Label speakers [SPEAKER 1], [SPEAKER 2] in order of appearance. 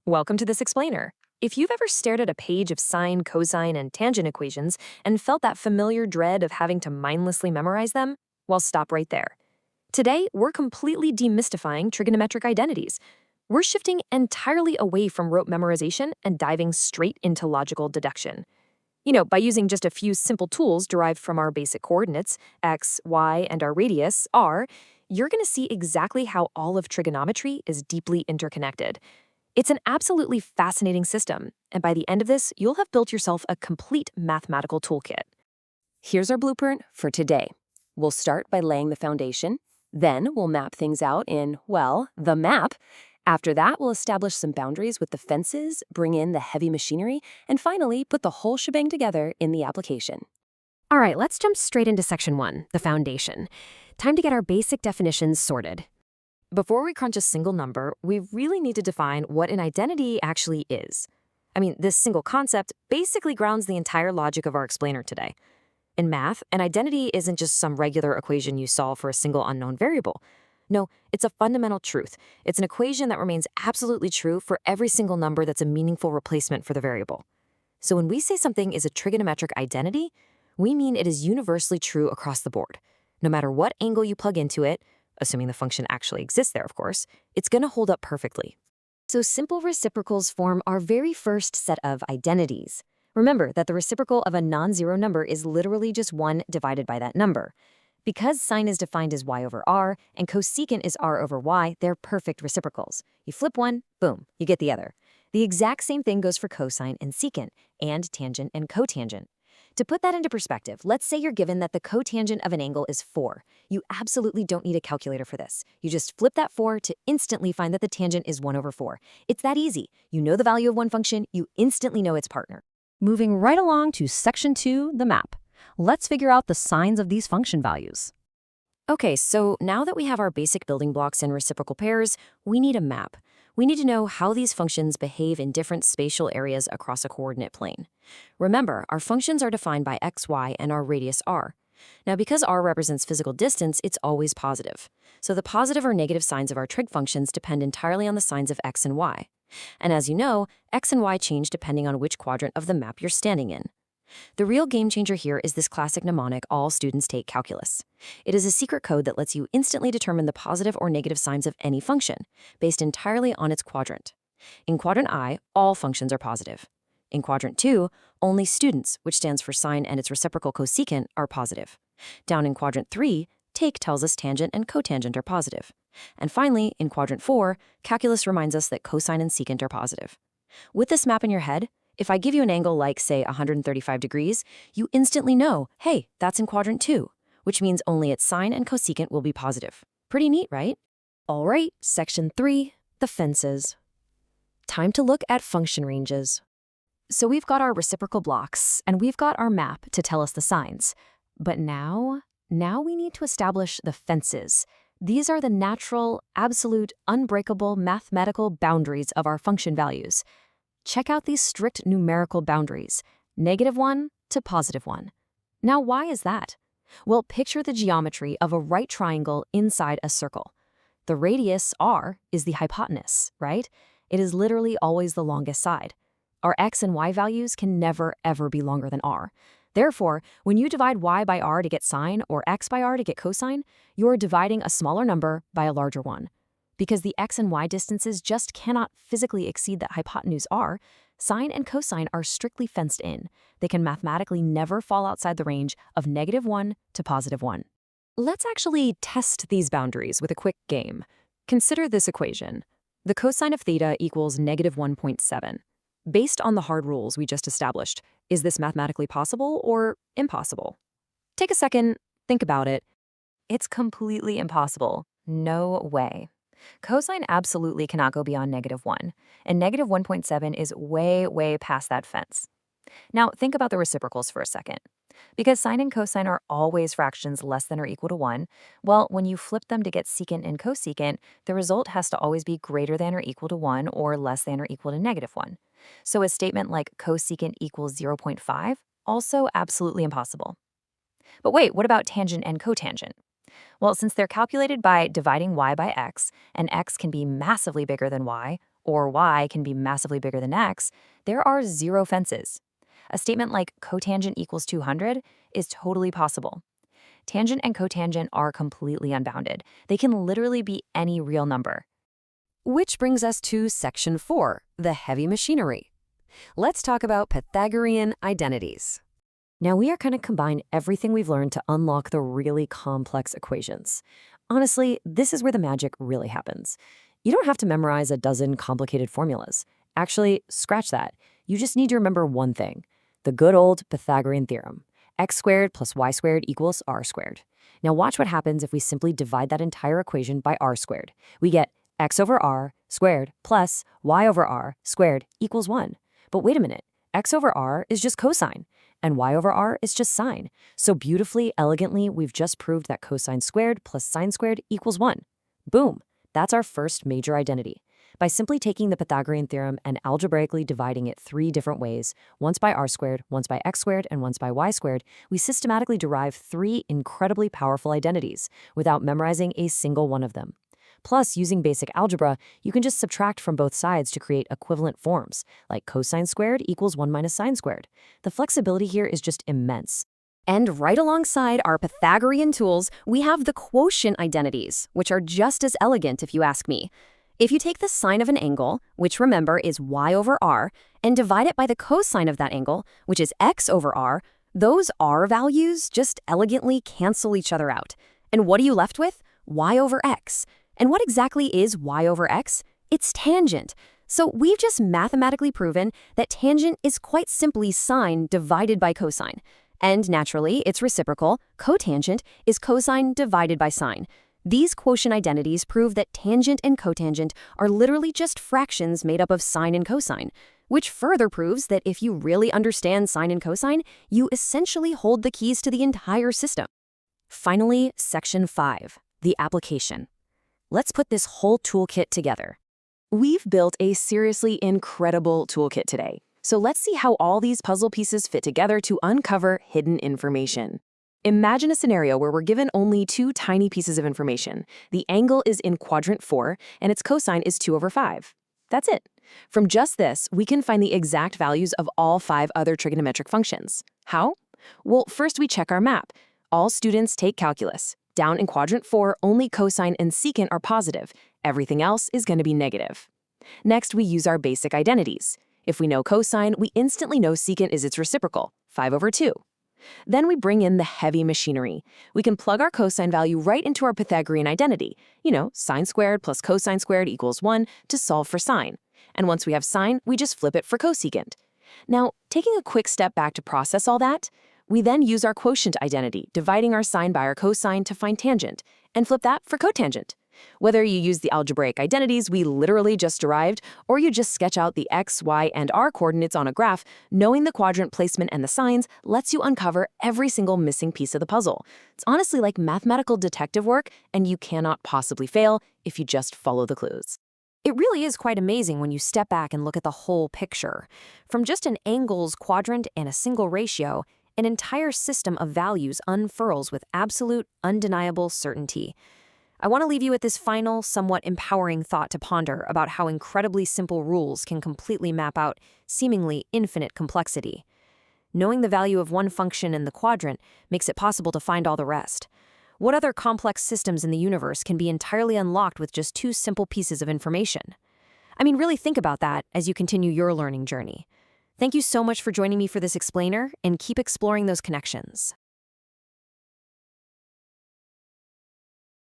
[SPEAKER 1] Welcome to this explainer. If you've ever stared at a page of sine, cosine, and tangent equations and felt that familiar dread of having to mindlessly memorize them, well, stop right there. Today, we're completely demystifying trigonometric identities. We're shifting entirely away from rote memorization and diving straight into logical deduction. By using just a few simple tools derived from our basic coordinates, x, y, and our radius, r, you're going to see exactly how all of trigonometry is deeply interconnected. It's an absolutely fascinating system, and by the end of this, you'll have built yourself a complete mathematical toolkit. Here's our blueprint for today. We'll start by laying the foundation, then we'll map things out in, well, the map. After that, we'll establish some boundaries with the fences, bring in the heavy machinery, and finally put the whole shebang together in the application. All right, let's jump straight into section 1, the foundation. Time to get our basic definitions sorted. Before we crunch a single number, we really need to define what an identity actually is. This single concept basically grounds the entire logic of our explainer today. In math, an identity isn't just some regular equation you solve for a single unknown variable. No, it's a fundamental truth. It's an equation that remains absolutely true for every single number that's a meaningful replacement for the variable. So when we say something is a trigonometric identity, we mean it is universally true across the board. No matter what angle you plug into it, assuming the function actually exists there, of course, it's going to hold up perfectly. So simple reciprocals form our very first set of identities. Remember that the reciprocal of a non-zero number is literally just 1 divided by that number. Because sine is defined as y over r and cosecant is r over y, they're perfect reciprocals. You flip one, boom, you get the other. The exact same thing goes for cosine and secant, and tangent and cotangent. To put that into perspective, let's say you're given that the cotangent of an angle is 4. You absolutely don't need a calculator for this. You just flip that 4 to instantly find that the tangent is 1 over 4. It's that easy. You know the value of one function, you instantly know its partner.
[SPEAKER 2] Moving right along to section 2, the map. Let's figure out the signs of these function values.
[SPEAKER 1] Okay, so now that we have our basic building blocks and reciprocal pairs, we need a map. We need to know how these functions behave in different spatial areas across a coordinate plane. Remember, our functions are defined by x, y, and our radius r. Now, because r represents physical distance, it's always positive. So the positive or negative signs of our trig functions depend entirely on the signs of x and y. And as you know, x and y change depending on which quadrant of the map you're standing in. The real game changer here is this classic mnemonic all students take calculus. It is a secret code that lets you instantly determine the positive or negative signs of any function, based entirely on its quadrant. In quadrant I, all functions are positive. In quadrant 2, only students, which stands for sine and its reciprocal cosecant, are positive. Down in quadrant 3, take tells us tangent and cotangent are positive. And finally, in quadrant 4, calculus reminds us that cosine and secant are positive. With this map in your head, if I give you an angle like, say, 135 degrees, you instantly know, hey, that's in quadrant 2, which means only its sine and cosecant will be positive. Pretty neat, right? All right, section 3, the fences. Time to look at function ranges. So we've got our reciprocal blocks, and we've got our map to tell us the signs. But now we need to establish the fences. These are the natural, absolute, unbreakable mathematical boundaries of our function values. Check out these strict numerical boundaries, -1 to +1. Now, why is that? Well, picture the geometry of a right triangle inside a circle. The radius, r, is the hypotenuse, right? It is literally always the longest side. Our x and y values can never, ever be longer than r. Therefore, when you divide y by r to get sine or x by r to get cosine, you're dividing a smaller number by a larger one. Because the x and y distances just cannot physically exceed that hypotenuse r, sine and cosine are strictly fenced in. They can mathematically never fall outside the range of -1 to +1. Let's actually test these boundaries with a quick game. Consider this equation. The cosine of theta equals -1.7. Based on the hard rules we just established, is this mathematically possible or impossible? Take a second, think about it. It's completely impossible. No way. Cosine absolutely cannot go beyond -1, and -1.7 is way, way past that fence. Now, think about the reciprocals for a second. Because sine and cosine are always fractions less than or equal to 1, well, when you flip them to get secant and cosecant, the result has to always be greater than or equal to 1 or less than or equal to -1. So a statement like cosecant equals 0.5, also absolutely impossible. But wait, what about tangent and cotangent? Well, since they're calculated by dividing y by x, and x can be massively bigger than y,
[SPEAKER 3] or y can be massively bigger than x, there are zero fences. A statement like cotangent equals 200 is totally possible. Tangent and cotangent are completely unbounded. They can literally be any real number.
[SPEAKER 2] Which brings us to Section 4, the heavy machinery. Let's talk about Pythagorean identities.
[SPEAKER 1] Now we are going to combine everything we've learned to unlock the really complex equations. Honestly, this is where the magic really happens. You don't have to memorize a dozen complicated formulas. Actually, scratch that. You just need to remember one thing, the good old Pythagorean theorem. X squared plus y squared equals r squared. Now watch what happens if we simply divide that entire equation by r squared. We get x over r squared plus y over r squared equals 1. But wait a minute, x over r is just cosine, and y over r is just sine. So beautifully, elegantly, we've just proved that cosine squared plus sine squared equals 1. Boom! That's our first major identity. By simply taking the Pythagorean theorem and algebraically dividing it 3 different ways, once by r squared, once by x squared, and once by y squared, we systematically derive 3 incredibly powerful identities without memorizing a single one of them. Plus, using basic algebra, you can just subtract from both sides to create equivalent forms, like cosine squared equals 1 minus sine squared. The flexibility here is just immense.
[SPEAKER 2] And right alongside our Pythagorean tools, we have the quotient identities, which are just as elegant if you ask me. If you take the sine of an angle, which remember is y over r, and divide it by the cosine of that angle, which is x over r, those r values just elegantly cancel each other out. And what are you left with? Y over x. And what exactly is y over x? It's tangent. So we've just mathematically proven that tangent is quite simply sine divided by cosine. And naturally, its reciprocal, cotangent, is cosine divided by sine. These quotient identities prove that tangent and cotangent are literally just fractions made up of sine and cosine, which further proves that if you really understand sine and cosine, you essentially hold the keys to the entire system.
[SPEAKER 1] Finally, Section 5, the application. Let's put this whole toolkit together. We've built a seriously incredible toolkit today. So let's see how all these puzzle pieces fit together to uncover hidden information. Imagine a scenario where we're given only 2 tiny pieces of information. The angle is in quadrant 4, and its cosine is 2 over 5. That's it. From just this, we can find the exact values of all 5 other trigonometric functions. How? Well, first we check our map. All students take calculus. Down in quadrant 4, only cosine and secant are positive. Everything else is going to be negative. Next, we use our basic identities. If we know cosine, we instantly know secant is its reciprocal, 5 over 2. Then we bring in the heavy machinery. We can plug our cosine value right into our Pythagorean identity. Sine squared plus cosine squared equals 1 to solve for sine. And once we have sine, we just flip it for cosecant. Now, taking a quick step back to process all that, we then use our quotient identity, dividing our sine by our cosine to find tangent, and flip that for cotangent. Whether you use the algebraic identities we literally just derived, or you just sketch out the x, y, and r coordinates on a graph, knowing the quadrant placement and the signs lets you uncover every single missing piece of the puzzle. It's honestly like mathematical detective work, and you cannot possibly fail if you just follow the clues.
[SPEAKER 2] It really is quite amazing when you step back and look at the whole picture. From just an angles quadrant and a single ratio, an entire system of values unfurls with absolute, undeniable certainty. I want to leave you with this final, somewhat empowering thought to ponder about how incredibly simple rules can completely map out seemingly infinite complexity. Knowing the value of one function in the quadrant makes it possible to find all the rest. What other complex systems in the universe can be entirely unlocked with just 2 simple pieces of information? I mean, really think about that as you continue your learning journey. Thank you so much for joining me for this explainer, and keep exploring those connections.